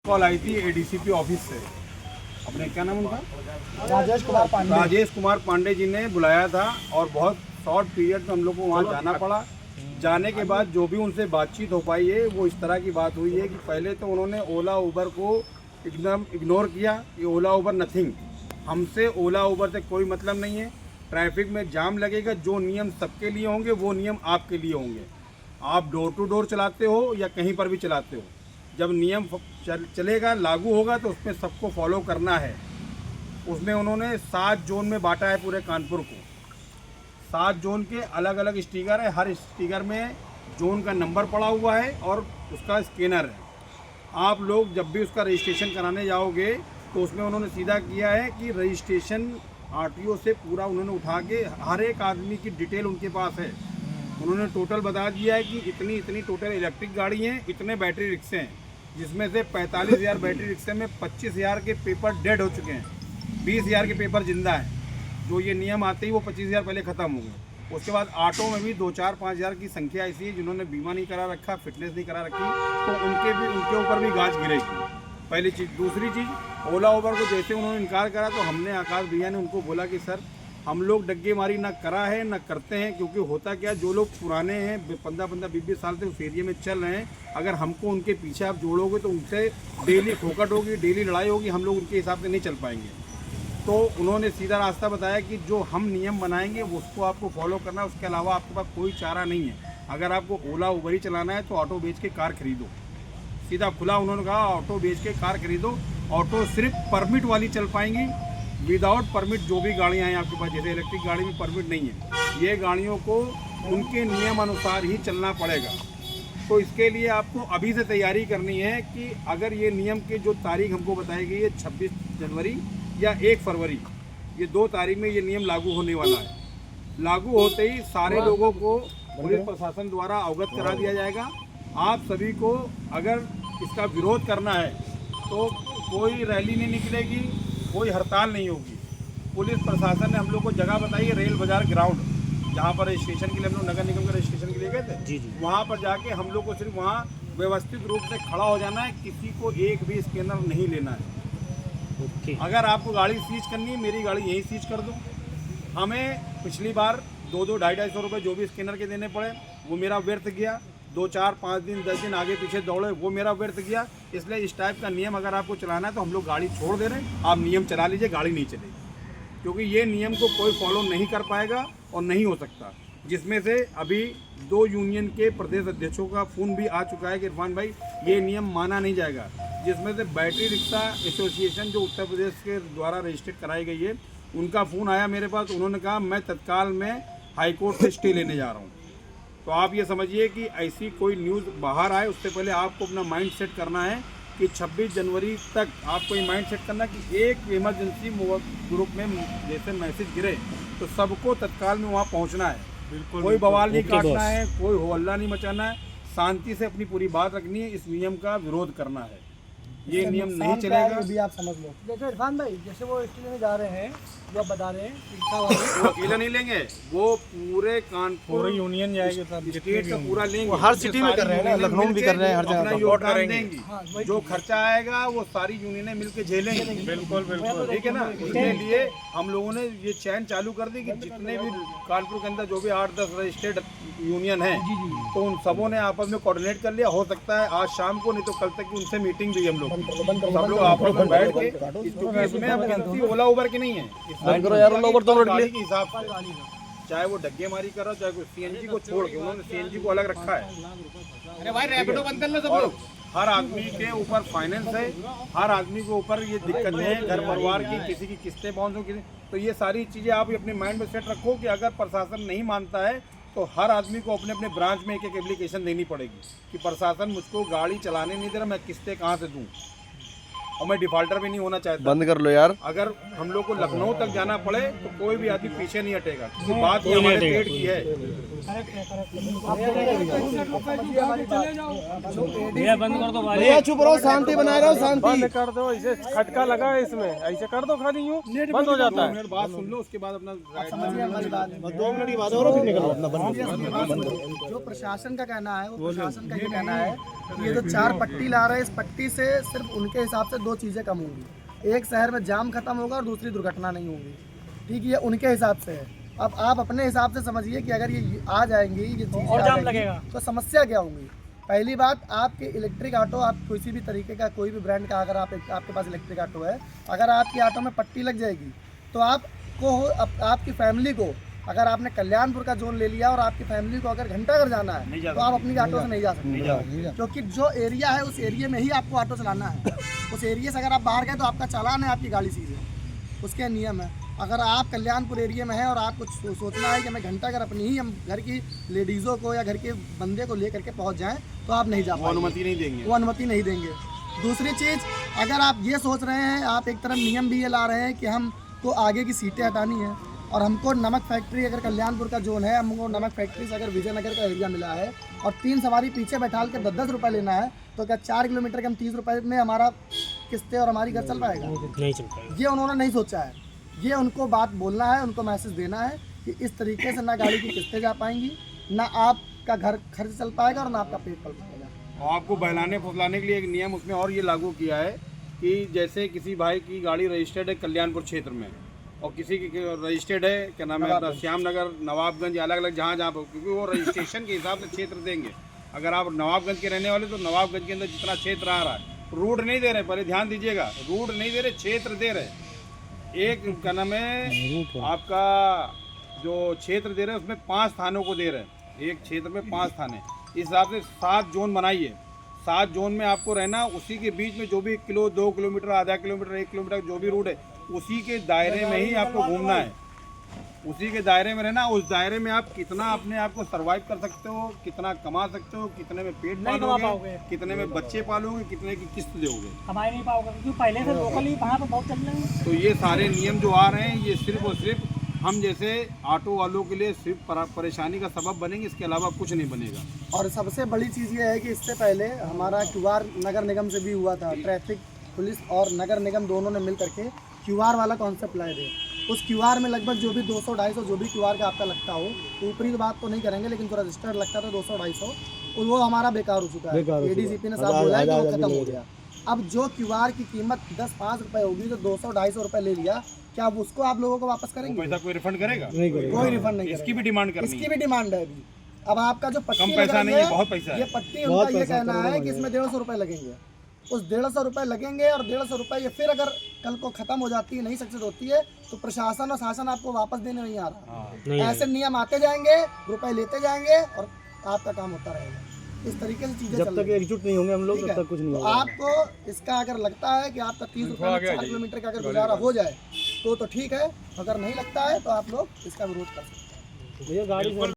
Call आई थी ADCP office से, अपने क्या नाम उनका, राजेश कुमार पांडे जी ने बुलाया था और बहुत शॉर्ट पीरियड में हम लोग को वहाँ जाना पड़ा। जाने के बाद जो भी उनसे बातचीत हो पाई है वो इस तरह की बात हुई है कि पहले तो उन्होंने ओला उबर को एकदम इग्नोर किया कि ओला उबर नथिंग, हमसे ओला उबर से कोई मतलब नहीं है। ट्रैफिक में जाम लगेगा, जो नियम सबके लिए होंगे वो नियम आपके लिए होंगे। आप डोर टू डोर चलाते हो या कहीं पर भी चलाते हो, जब नियम चलेगा लागू होगा तो उसमें सबको फॉलो करना है। उसमें उन्होंने 7 जोन में बांटा है पूरे कानपुर को। 7 जोन के अलग अलग स्टिकर है, हर स्टिकर में जोन का नंबर पड़ा हुआ है और उसका स्कैनर है। आप लोग जब भी उसका रजिस्ट्रेशन कराने जाओगे तो उसमें उन्होंने सीधा किया है कि रजिस्ट्रेशन आरटीओ से पूरा उन्होंने उठा के हर एक आदमी की डिटेल उनके पास है। उन्होंने टोटल बता दिया है कि इतनी इतनी टोटल इलेक्ट्रिक गाड़ी हैं, इतने बैटरी रिक्शे हैं, जिसमें से 45,000 बैटरी रिक्शे में 25,000 के पेपर डेड हो चुके हैं, 20,000 के पेपर जिंदा हैं। जो ये नियम आते ही वो 25,000 पहले ख़त्म हो गए। उसके बाद ऑटो में भी 2-4-5,000 की संख्या ऐसी है जिन्होंने बीमा नहीं करा रखा, फिटनेस नहीं करा रखी, तो उनके ऊपर भी गाज गिरेगी। पहली चीज़। दूसरी चीज़, ओला उबर को जैसे उन्होंने इनकार करा तो हमने आकाश भैया ने उनको बोला कि सर हम लोग डग्गेमारी ना करा है ना करते हैं, क्योंकि होता क्या, जो लोग पुराने हैं 15-15, 20-20 साल से उस एरिया में चल रहे हैं, अगर हमको उनके पीछे आप जोड़ोगे तो उनसे डेली खोकट होगी, डेली लड़ाई होगी, हम लोग उनके हिसाब से नहीं चल पाएंगे। तो उन्होंने सीधा रास्ता बताया कि जो हम नियम बनाएंगे उसको आपको फॉलो करना है, उसके अलावा आपके पास कोई चारा नहीं है। अगर आपको ओला उबर ही चलाना है तो ऑटो बेच के कार खरीदो। सीधा खुला उन्होंने कहा ऑटो बेच के कार खरीदो। ऑटो सिर्फ परमिट वाली चल पाएंगी, विदाउट परमिट जो भी गाड़ियाँ हैं आपके पास, जैसे इलेक्ट्रिक गाड़ी में परमिट नहीं है, ये गाड़ियों को उनके नियम अनुसार ही चलना पड़ेगा। तो इसके लिए आपको अभी से तैयारी करनी है कि अगर ये नियम की जो तारीख हमको बताई गई है 26 जनवरी या 1 फरवरी, ये 2 तारीख में ये नियम लागू होने वाला है। लागू होते ही सारे लोगों को पुलिस प्रशासन द्वारा अवगत करा दिया जाएगा। आप सभी को अगर इसका विरोध करना है तो कोई रैली नहीं निकलेगी, कोई हड़ताल नहीं होगी। पुलिस प्रशासन ने हम लोग को जगह बताई है, रेल बाजार ग्राउंड, जहाँ पर रजिस्ट्रेशन के लिए हम लोग नगर निगम के रजिस्ट्रेशन के लिए गए थे, जी। वहाँ पर जाके हम लोग को सिर्फ वहाँ व्यवस्थित रूप से खड़ा हो जाना है, किसी को एक भी स्कैनर नहीं लेना है। अगर आपको गाड़ी सीज करनी है, मेरी गाड़ी यहीं सीज कर दो। हमें पिछली बार 200-250 रुपये जो भी स्कैनर के देने पड़े वो मेरा व्यर्थ गया। 2-4-5 दिन 10 दिन आगे पीछे दौड़े वो मेरा व्यर्थ गया। इसलिए इस टाइप का नियम अगर आपको चलाना है तो हम लोग गाड़ी छोड़ दे रहे हैं, आप नियम चला लीजिए, गाड़ी नहीं चलेगी, क्योंकि ये नियम को कोई फॉलो नहीं कर पाएगा और नहीं हो सकता। जिसमें से अभी 2 यूनियन के प्रदेश अध्यक्षों का फ़ोन भी आ चुका है कि इरफान भाई ये नियम माना नहीं जाएगा। जिसमें से बैटरी रिक्शा एसोसिएशन जो उत्तर प्रदेश के द्वारा रजिस्टर्ड कराई गई है, उनका फ़ोन आया मेरे पास। उन्होंने कहा मैं तत्काल में हाईकोर्ट से स्टे लेने जा रहा हूँ। तो आप ये समझिए कि ऐसी कोई न्यूज़ बाहर आए उससे पहले आपको अपना माइंड सेट करना है कि 26 जनवरी तक आपको ये माइंड सेट करना कि एक इमरजेंसी ग्रुप में जैसे मैसेज गिरे तो सबको तत्काल में वहाँ पहुँचना है। बिल्कुल, कोई बवाल नहीं काटना है, कोई हो हल्ला नहीं मचाना है, शांति से अपनी पूरी बात रखनी है, इस नियम का विरोध करना है। ये नियम नहीं चलेगा, भी आप समझ लो। देखो इरफान भाई, जैसे वो स्टेट में जा रहे हैं, जो आप बता रहे हैं, वो अकेला नहीं लेंगे, वो पूरे कानपुर यूनियन जाएगी, स्टेट का पूरा लेंगे। हर सिटी में कर रहे हैं ना, लखनऊ में भी कर रहे हैं, हर जगह योगदान देंगी। जो खर्चा आएगा वो सारी यूनियनें मिलकर झेलेंगी। बिल्कुल बिल्कुल, ठीक है ना। इसके लिए हम लोगों ने ये चैन चालू कर दी कि जितने भी कानपुर के अंदर जो भी 8-10 रजिस्टर्ड यूनियन है, तो उन सबों ने आपस में कोऑर्डिनेट कर लिया। हो सकता है आज शाम को, नहीं तो कल तक की उनसे मीटिंग भी हम लोग सब लोग आपस में बैठ के, क्योंकि इसमें अब गिनती ओला उबर की नहीं है, गाड़ी के हिसाब से, चाहे वो डग्गे मारी करो, चाहे कोई सीएनजी को छोड़ के, उन्होंने सीएनजी को अलग रखा है। अरे भाई रैपिडो बंद कर लो सब लोग। हर आदमी के ऊपर फाइनेंस है, हर आदमी के ऊपर ये दिक्कतें हैं, घर परिवार की, किसी की किस्तें बाउंस हो, किसी, तो ये सारी चीज़ें आप अपने माइंड में सेट रखो कि अगर प्रशासन नहीं मानता है तो हर आदमी को अपने अपने ब्रांच में एक एप्लीकेशन देनी पड़ेगी कि प्रशासन मुझको गाड़ी चलाने नहीं दे रहा, मैं किस्तें कहाँ से दूँ। और मैं डिफॉल्टर भी नहीं होना चाहता। बंद कर लो यार। अगर हम लोग को लखनऊ तक जाना पड़े तो कोई भी आदमी पीछे नहीं हटेगा, क्योंकि बात ये हमारे पेट की है। बंद कर दो भैया चुप रहो, शांति बनाए रहो, शांति कर दो। इसे खटका लगा है इसमें, ऐसे कर दो खाली यूं बंद हो जाता है। बात सुन लो, उसके बाद अपना हमारी बात 2 मिनट की बात और फिर निकलो अपना बंद। जो प्रशासन का कहना है, वो प्रशासन का ये कहना है कि ये जो 4 पट्टी ला रहे हैं, इस पट्टी से सिर्फ उनके हिसाब से 2 चीज़ें कम होंगी। एक, शहर में जाम खत्म होगा, और दूसरी दुर्घटना नहीं होगी। ठीक है, ये उनके हिसाब से है। अब आप अपने हिसाब से समझिए कि अगर ये आ जाएंगी, ये चीज़ें और जाम लगेगा तो समस्या क्या होंगी। पहली बात, आपके इलेक्ट्रिक ऑटो, आप किसी भी तरीके का कोई भी ब्रांड का अगर आपके पास इलेक्ट्रिक ऑटो है, अगर आपकी ऑटो में पट्टी लग जाएगी तो आपकी फैमिली को, अगर आपने कल्याणपुर का जोन ले लिया और आपकी फैमिली को अगर घंटाघर जाना है तो आप अपनी ऑटो से नहीं जा सकते, क्योंकि जो एरिया है उस एरिया में ही आपको ऑटो चलाना है। उस एरिया से अगर आप बाहर गए तो आपका चालान है, आपकी गाड़ी सीज है, उसके नियम है। अगर आप कल्याणपुर एरिया में हैं और आपको सोचना है कि मैं घंटाघर अपनी ही हम घर की लेडीज़ों को या घर के बंदे को ले करके पहुँच जाएँ, तो आप नहीं जा पाएंगे, अनुमति नहीं देंगे, वो अनुमति नहीं देंगे। दूसरी चीज़, अगर आप ये सोच रहे हैं, आप एक तरफ नियम भी ये ला रहे हैं कि हमको आगे की सीटें हटानी है, और हमको नमक फैक्ट्री, अगर कल्याणपुर का जोन है, हमको नमक फैक्ट्री से अगर विजयनगर का एरिया मिला है और 3 सवारी पीछे बैठाल के 10-10 रुपये लेना है, तो क्या 4 किलोमीटर के हम 30 रुपये में हमारा किस्तें और हमारी घर चल पाएगा? नहीं चल पाएगा। ये उन्होंने नहीं सोचा है। ये उनको बात बोलना है, उनको मैसेज देना है कि इस तरीके से ना गाड़ी की किस्तें जा पाएंगी, ना आपका घर खर्च चल पाएगा और ना आपका पेट पल पाएगा। और आपको बहलाने फुसलाने के लिए एक नियम उसमें और ये लागू किया है कि जैसे किसी भाई की गाड़ी रजिस्टर्ड है कल्याणपुर क्षेत्र में और किसी की रजिस्टर्ड है, क्या नाम है, अपना श्यामनगर, नवाबगंज, अलग अलग जहाँ जहाँ, क्योंकि वो रजिस्ट्रेशन के हिसाब से क्षेत्र देंगे। अगर आप नवाबगंज के रहने वाले तो नवाबगंज के अंदर जितना क्षेत्र आ रहा है, रोड नहीं दे रहे, पहले ध्यान दीजिएगा, रोड नहीं दे रहे, क्षेत्र दे रहे। एक क्या नाम है, आपका जो क्षेत्र दे रहे हैं उसमें 5 थानों को दे रहे हैं, एक क्षेत्र में 5 थाने, इस हिसाब से 7 जोन बनाइए। 7 जोन में आपको रहना, उसी के बीच में जो भी 1 किलो, 2 किलोमीटर, आधा किलोमीटर, 1 किलोमीटर जो भी रूट है, उसी के दायरे में ही आपको घूमना है, उसी के दायरे में रहना। उस दायरे में आप कितना अपने आप को सर्वाइव कर सकते हो, कितना कमा सकते हो, कितने में पेट पालोगे, कितने में बच्चे पालोगे, कितने की किस्त दोगे, हमारे नहीं पाओगे, क्योंकि पहले से लोकली वहाँ पर बहुत चल रहे हैं। तो ये सारे नियम जो आ रहे हैं, ये सिर्फ और सिर्फ हम जैसे ऑटो वालों के लिए सिर्फ परेशानी का सबब बनेंगे, इसके अलावा कुछ नहीं बनेगा। और सबसे बड़ी चीज़ ये है कि इससे पहले हमारा QR नगर निगम से भी हुआ था, ट्रैफिक पुलिस और नगर निगम दोनों ने मिल करके QR वाला कॉन्सेप्ट लाए थे। उस QR में लगभग जो भी 200-250 जो भी QR का आपका लगता हो, ऊपरी बात तो नहीं करेंगे, लेकिन जो रजिस्टर्ड लगता था 200-250, वो हमारा बेकार हो चुका है। ADGP ने साहब बोला है कि वो खत्म हो गया। अब जो QR की कीमत 10-5 रुपये होगी, तो 200-250 रुपये ले लिया, क्या अब उसको आप लोगों को वापस करेंगे? पैसा कोई रिफंड करेगा? कोई रिफंड नहीं। इसकी भी डिमांड करनी इसकी भी डिमांड है अभी। अब आपका जो पट्टी कम पैसा नहीं है, बहुत पैसा है। ये पट्टी उनका ये कहना है कि इसमें 150 रुपये लगेंगे। उस 150 रुपये लगेंगे, और 150 रुपये ये फिर अगर कल को खत्म हो जाती है, नहीं सक्सेस होती है, तो प्रशासन और शासन आपको वापस देने नहीं आ रहा। ऐसे नियम आते जाएंगे, रुपए लेते जाएंगे और आपका काम होता रहेगा। इस तरीके से चीजें जब तक एकजुट नहीं होंगे हम लोग तब तक कुछ नहीं होगा। आपको इसका अगर लगता है कि आपका 30 रुपये में 4 किलोमीटर का अगर गुजारा हो जाए तो ठीक है, अगर नहीं लगता है तो आप लोग इसका विरोध कर सकते हैं।